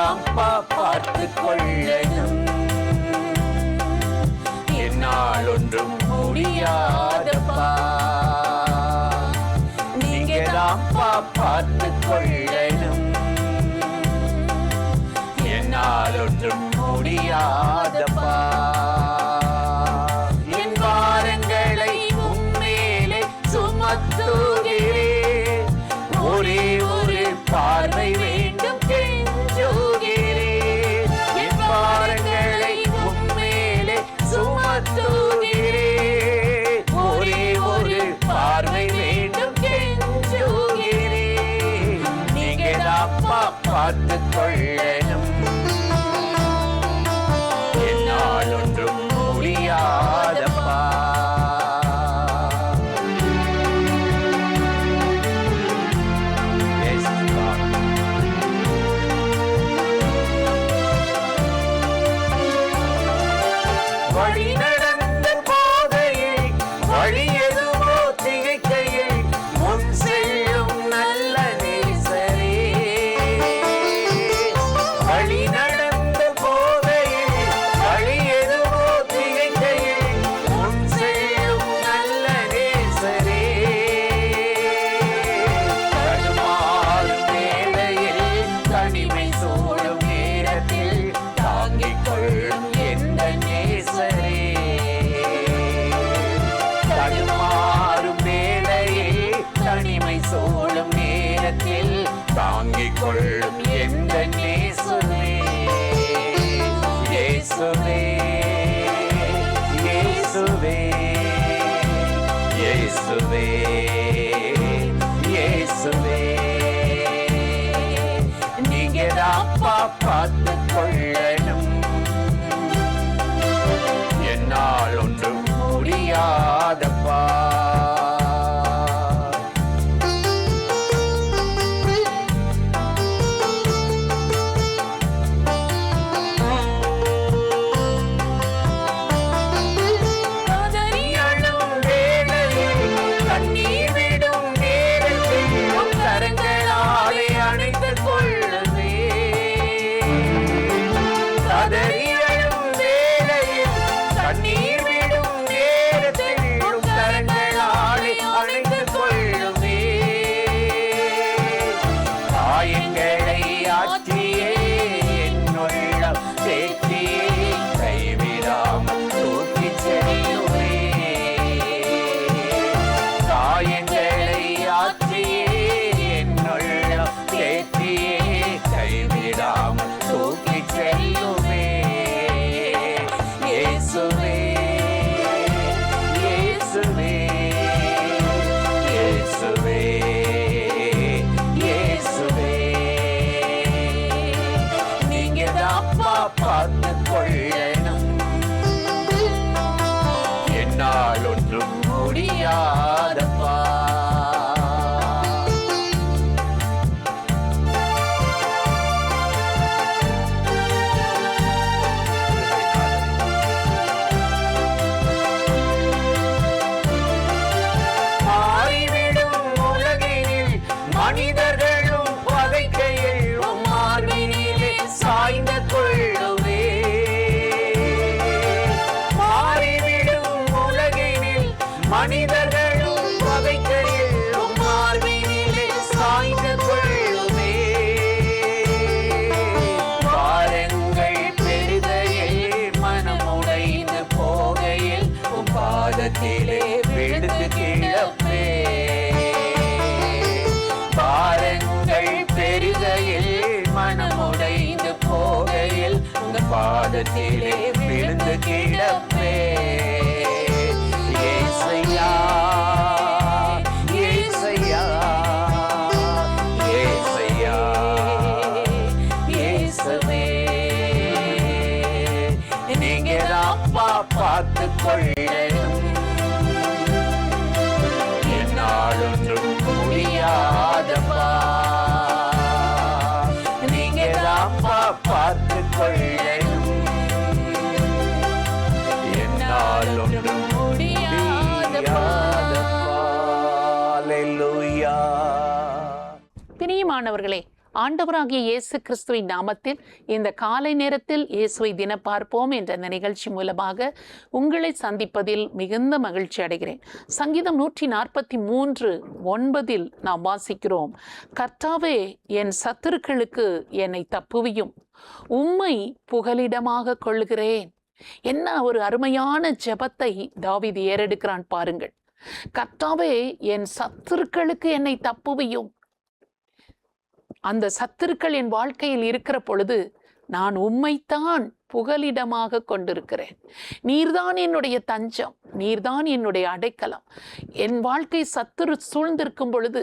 தான்ப்பா பார்த்து கொள்ளணும், என்னால் ஒன்றும் முடியாதப்பா. நீங்க தான்ப்பா பார்த்து கொள்ளணும், என்னால் ஒன்றும் முடியாதப்பா. என் பாரங்களை உம்மேலே சுமத்துகிறேன், ஒரே ஒரு பார்வை வேண்டும் கெஞ்சுகிறேன். என் பாரங்களை உம்மேலே சுமத்துகிறேன், ஒரே ஒரு பார்வை வேண்டும் கெஞ்சுகிறேன். நீங்க தான்ப்பா பார்த்து கொள்ளணும், என்னால் ஒன்றும் முடியாதப்பா. வழி நடந்த போதையில், வழி எதுவோ திகைக்கையில், முன் செல்லும் நல்ல நேசரே. வழி நடந்த போதையில், வழி எதுவோ திகைக்கையில், முன் செல்லும் நல்ல நேசரே. தடுமாறும் வேளையில், தனிமை சூழும் நேரத்தில் தாங்கிக் கொள்ளும் எந்த நேசரே. தடுமாறும் வேளையில், தனிமை சூழும் நேரத்தில் தாங்கிக் கொள்ளும் எந்த நேசரே. இயேசுவே, இயேசுவே, இயேசுவே, இயேசுவே, நீங்க தான்ப்பா பார்த்து கொள்ளணும், என்னால் ஒன்றும் முடியாதப்பா. கதறியழும் வேளையில், கண்ணீர் விடும் நேரத்தில் உம் கரங்களாலே அணைத்துக் கொள்ளுவே. கதறியழும் வேளையில், கண்ணீர் விடும் நேரத்தில் உம் கரங்களாலே அணைத்துக் கொள்ளுவே. காயங்களை ஆற்றியே என்னுள்ளம் தேற்றியே கைவிடாமல் தூக்கிச் செல்லுவே. காயங்களை ஆற்றியே என்னுள்ளம் தேற்றியே கைவிடாமல் தூக்கிச் செல்லுவே. இயேசுவே, இயேசுவே, இயேசுவே, இயேசுவே, நீங்க தான்ப்பா பார்த்து கொள்ளணும், என்னால் ஒன்றும் முடியாதப்பா. மாறிவிடும் உலகினில் மனிதர்களும் பகைக்கையில் உம் மார்பினிலே சாய்ந்து கொள்ளுவே. மாறிவிடும் உலகினில் மனிதர்களும் பகைக்கையில் உம் மார்பினிலே சாய்ந்து கொள்ளுவே. பாரங்கள் பெருகையில், மனமுடைந்து போகையில் உம் பாதத்திலே விழுந்து கிடப்பே. பாரங்கள் பெருகையில், மனமுடைந்து போகையில் உங்க பாதத்திலே விழுந்து கிடப்பே. இயேசையா, இயேசையா, இயேசையா, இயேசுவே, நீங்க தான்ப்பா பார்த்து கொள்ளணும், என்னால் ஒன்றும் முடியாதப்பா. நீங்க தான்ப்பா பார்த்து கொள்ளணும், என்னால் ஒன்றும் முடியாதப்பா. அல்லேலூயா. பிரியமானவர்களே, ஆண்டவராகிய இயேசு கிறிஸ்துவின் நாமத்தில் இந்த காலை நேரத்தில் இயேசுவை தினம் பார்ப்போம் என்ற இந்த நிகழ்ச்சி மூலமாக உங்களை சந்திப்பதில் மிகுந்த மகிழ்ச்சி அடைகிறேன். சங்கீதம் 143:9 நாம் வாசிக்கிறோம், கர்த்தாவே என் சத்துருக்களுக்கு என்னை தப்புவியும், உம்மை புகலிடமாக கொள்கிறேன். என்ன ஒரு அருமையான ஜெபத்தை தாவீது ஏறெடுக்கிறான் பாருங்கள். கர்த்தாவே என் சத்துருக்களுக்கு என்னை தப்புவியும். அந்த சத்துருக்கள் என் வாழ்க்கையில் இருக்கிற பொழுது நான் உம்மைத்தான் புகலிடமாக கொண்டிருக்கிறேன். நீர்தான் என்னுடைய தஞ்சம், நீர்தான் என்னுடைய அடைக்கலம். என் வாழ்க்கை சத்துரு சூழ்ந்திருக்கும் பொழுது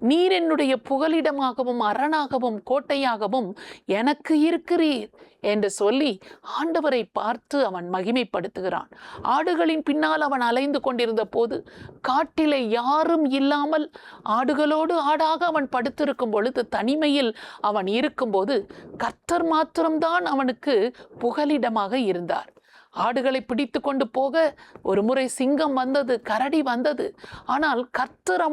நீர் என்னுடைய புகலிடமாகவும் அரணாகவும் கோட்டையாகவும் எனக்கு இருக்கிறீர் என்று சொல்லி ஆண்டவரை பார்த்து அவன் மகிமைப்படுத்துகிறான். ஆடுகளின் பின்னால் அவன் அலைந்து கொண்டிருந்த போது காட்டிலே யாரும் இல்லாமல் ஆடுகளோடு ஆடாக அவன் படுத்திருக்கும் பொழுது, தனிமையில் அவன் இருக்கும்போது கர்த்தர் மாத்திரம்தான் அவனுக்கு புகலிடமாக இருந்தார். ஆடுகளை பிடித்து கொண்டு போக ஒரு முறை சிங்கம் வந்தது, கரடி வந்தது. ஆனால் கர்த்தர்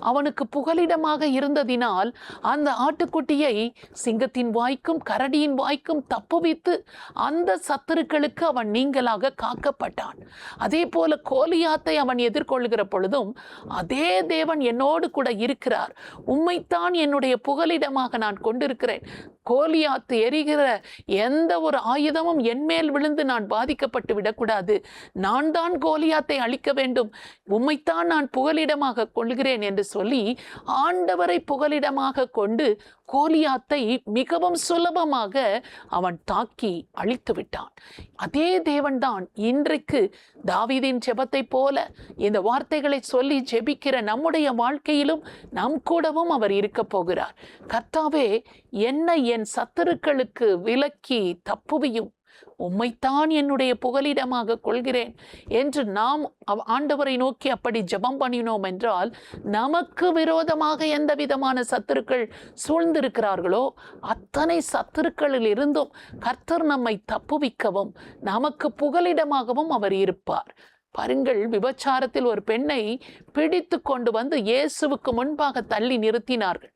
அவனுக்கு புகலிடமாக இருந்ததினால் அந்த ஆட்டுக்குட்டியை சிங்கத்தின் வாய்க்கும் கரடியின் வாய்க்கும் தப்புவித்து அந்த சத்துருக்களுக்கு அவன் நீங்களாக காக்கப்பட்டான். அதே போல கோலியாத்தை அவன் எதிர்கொள்கிற பொழுதும் அதே தேவன் என்னோடு கூட இருக்கிறார், உம்மைத்தான் என்னுடைய புகலிடமாக நான் கொண்டிருக்கிறேன். கோலியாத்து எரிகிற எந்த ஒரு ஆயுதமும் என்மேல் விழுந்து நான் பாதிக்கப்பட்டு விடக்கூடாது. நான் தான் கோலியாத்தை அழிக்க வேண்டும், உம்மைத்தான் நான் புகலிடமாக கொள்கிறேன் என்று சொல்லி ஆண்டவரை புகலிடமாக கொண்டு கோலியாத்தை மிகவும் சுலபமாக அவன் தாக்கி அழித்து விட்டான். அதே தேவன்தான் இன்றைக்கு தாவீதின் ஜெபத்தை போல இந்த வார்த்தைகளை சொல்லி ஜெபிக்கிற நம்முடைய வாழ்க்கையிலும் நம் கூடவும் அவர் இருக்க போகிறார். கர்த்தாவே என்னை என் சத்துருக்களுக்கு விலக்கி தப்புவியும், உம்மைத்தான் என்னுடைய புகலிடமாக கொள்கிறேன் என்று நாம் ஆண்டவரை நோக்கி அப்படி ஜெபம் பண்ணினோம் என்றால், நமக்கு விரோதமாக எந்த விதமான சத்துருக்கள் சூழ்ந்திருக்கிறார்களோ அத்தனை சத்துருக்களில் இருந்தும் கர்த்தர் நம்மை தப்புவிக்கவும் நமக்கு புகலிடமாகவும் அவர் இருப்பார். பாருங்கள், விபச்சாரத்தில் ஒரு பெண்ணை பிடித்து கொண்டு வந்து இயேசுவுக்கு முன்பாக தள்ளி நிறுத்தினார்கள்.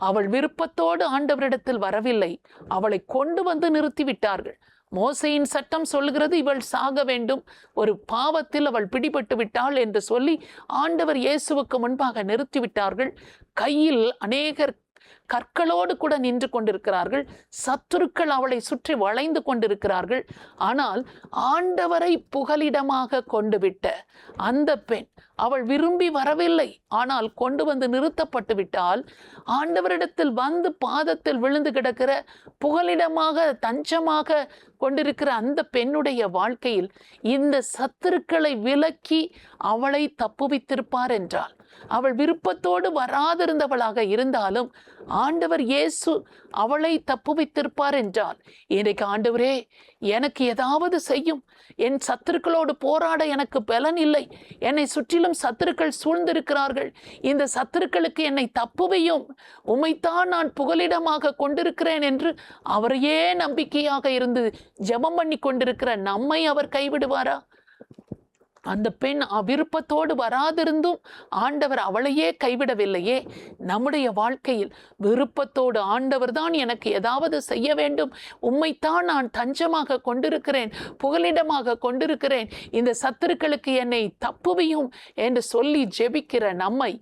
அவள் விருப்பத்தோடு ஆண்டவரிடத்தில் வரவில்லை, அவளை கொண்டு வந்து நிறுத்திவிட்டார்கள். மோசையின் சட்டம் சொல்லுகிறது இவள் சாக வேண்டும், ஒரு பாவத்தில் அவள் பிடிபட்டு விட்டாள் என்று சொல்லி ஆண்டவர் இயேசுவுக்கு முன்பாக நிறுத்திவிட்டார்கள். கையில் அநேகர் கற்களோடு கூட நின்று கொண்டிருக்கிறார்கள். சத்துருக்கள் அவளை சுற்றி வளைந்து கொண்டிருக்கிறார்கள். ஆனால் ஆண்டவரை புகலிடமாக கொண்டு விட்ட அந்த பெண், அவள் விரும்பி வரவில்லை, ஆனால் கொண்டு வந்து நிறுத்தப்பட்டு விட்டால் ஆண்டவரிடத்தில் வந்து பாதத்தில் விழுந்து கிடக்கிற புகலிடமாக தஞ்சமாக கொண்டிருக்கிற அந்த பெண்ணுடைய வாழ்க்கையில் இந்த சத்துருக்களை விலக்கி அவளை தப்புவித்திருப்பார் என்றால், அவள் விருப்பத்தோடு வராதிருந்தவளாக இருந்தாலும் ஆண்டவர் இயேசு அவளை தப்புவித்திருப்பார் என்றால், இன்றைக்கு ஆண்டவரே எனக்கு ஏதாவது செய்யும், என் சத்துருக்களோடு போராட எனக்கு பலன் இல்லை, என்னை சுற்றிலும் சத்துருக்கள் சூழ்ந்திருக்கிறார்கள், இந்த சத்துருக்களுக்கு என்னை தப்புவையும், உம்மைத்தான் நான் புகலிடமாக கொண்டிருக்கிறேன் என்று அவரையே நம்பிக்கையாக இருந்து ஜெபம் பண்ணி கொண்டிருக்கிற நம்மை அவர் கைவிடுவாரா? அந்த பெண் விருப்பத்தோடு வராதிருந்தும் ஆண்டவர் அவளையே கைவிடவில்லையே. நம்முடைய வாழ்க்கையில் விருப்பத்தோடு ஆண்டவர் தான் எனக்கு ஏதாவது செய்ய வேண்டும், உம்மைத்தான் நான் தஞ்சமாக கொண்டிருக்கிறேன், புகலிடமாக கொண்டிருக்கிறேன், இந்த சத்துருக்களுக்கு என்னை தப்புவியும் என்று சொல்லி ஜெபிக்கிற நம்மை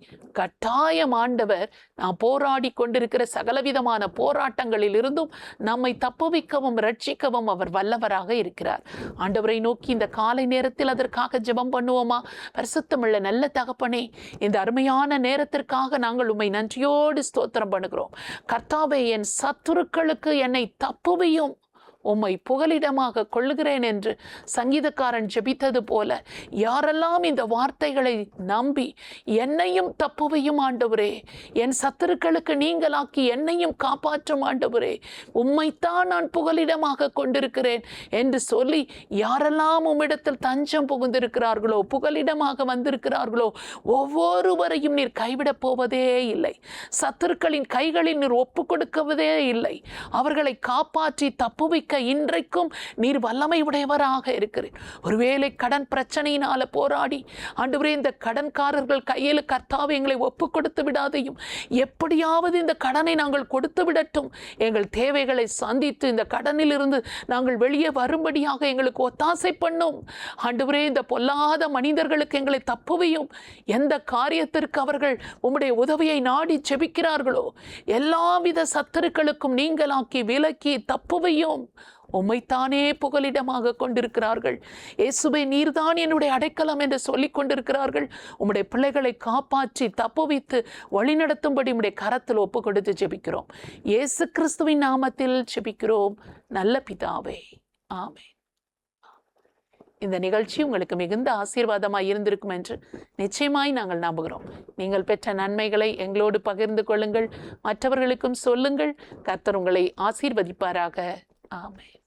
கட்டாயம் ஆண்டவர் நாம் போராடி கொண்டிருக்கிற சகலவிதமான போராட்டங்களில் இருந்தும் நம்மை தப்புவிக்கவும் ரட்சிக்கவும் அவர் வல்லவராக இருக்கிறார். ஆண்டவரை நோக்கி இந்த காலை நேரத்தில் அதற்காக ஜெபம் பண்ணுவோமா? பரிசுத்தமுள்ள நல்ல தகப்பனே, இந்த அருமையான நேரத்திற்காக நாங்கள் உம்மை நன்றியோடு ஸ்தோத்திரம் பண்ணுகிறோம். கர்த்தாவே, என் சத்துருக்களுக்கு என்னை தப்புவியும், உம்மை புகலிடமாக கொள்ளுகிறேன் என்று சங்கீதக்காரன் ஜெபித்தது போல யாரெல்லாம் இந்த வார்த்தைகளை நம்பி என்னையும் தப்புவையும் ஆண்டவரே, என் சத்துருக்களுக்கு நீங்களாக்கி என்னையும் காப்பாற்றும் ஆண்டவரே, உம்மைத்தான் நான் புகலிடமாக கொண்டிருக்கிறேன் என்று சொல்லி யாரெல்லாம் உம்மிடத்தில் தஞ்சம் புகுந்திருக்கிறார்களோ, புகலிடமாக வந்திருக்கிறார்களோ, ஒவ்வொருவரையும் நீர் கைவிடப் போவதே இல்லை. சத்துருக்களின் கைகளில் நீர் ஒப்பு கொடுக்குவதே இல்லை. அவர்களை காப்பாற்றி தப்புவிக்க விடுவிக்க இன்றைக்கும் நீர் வல்லமை உடையவராக இருக்கிறேன். ஒருவேளை கடன் பிரச்சனையினால போராடி ஆண்டவரே இந்த கடன்காரர்கள் கையில் கர்த்தாவே எங்களை ஒப்பு கொடுத்து விடாதையும், எப்படியாவது இந்த கடனை நாங்கள் கொடுத்து விடட்டும், எங்கள் தேவைகளை சந்தித்து இந்த கடனில் இருந்து நாங்கள் வெளியே வரும்படியாக எங்களுக்கு ஒத்தாசை பண்ணும். ஆண்டவரே இந்த பொல்லாத மனிதர்களுக்கு எங்களை தப்புவையும். எந்த காரியத்திற்கு அவர்கள் உம்முடைய உதவியை நாடி செபிக்கிறார்களோ எல்லாவித சத்துருக்களுக்கும் நீங்களாக்கி விலக்கி தப்புவையும். உம்மைத்தானே புகலிடமாக கொண்டிருக்கிறார்கள். இயேசுவே நீர்தான் என்னுடைய அடைக்கலம் என்று சொல்லிக் கொண்டிருக்கிறார்கள். உம்முடைய பிள்ளைகளை காப்பாற்றி தப்புவித்து வழிநடத்தும்படி உம்முடைய கரத்தில் ஒப்பு கொடுத்து ஜெபிக்கிறோம். இயேசு கிறிஸ்துவின் நாமத்தில் ஜெபிக்கிறோம் நல்ல பிதாவே, ஆமென். இந்த நிகழ்ச்சி உங்களுக்கு மிகுந்த ஆசீர்வாதமாய் இருந்திருக்கும் என்று நிச்சயமாய் நாங்கள் நம்புகிறோம். நீங்கள் பெற்ற நன்மைகளை எங்களோடு பகிர்ந்து கொள்ளுங்கள், மற்றவர்களுக்கும் சொல்லுங்கள். கர்த்தர் உங்களை ஆசீர்வதிப்பாராக. ஆமென்.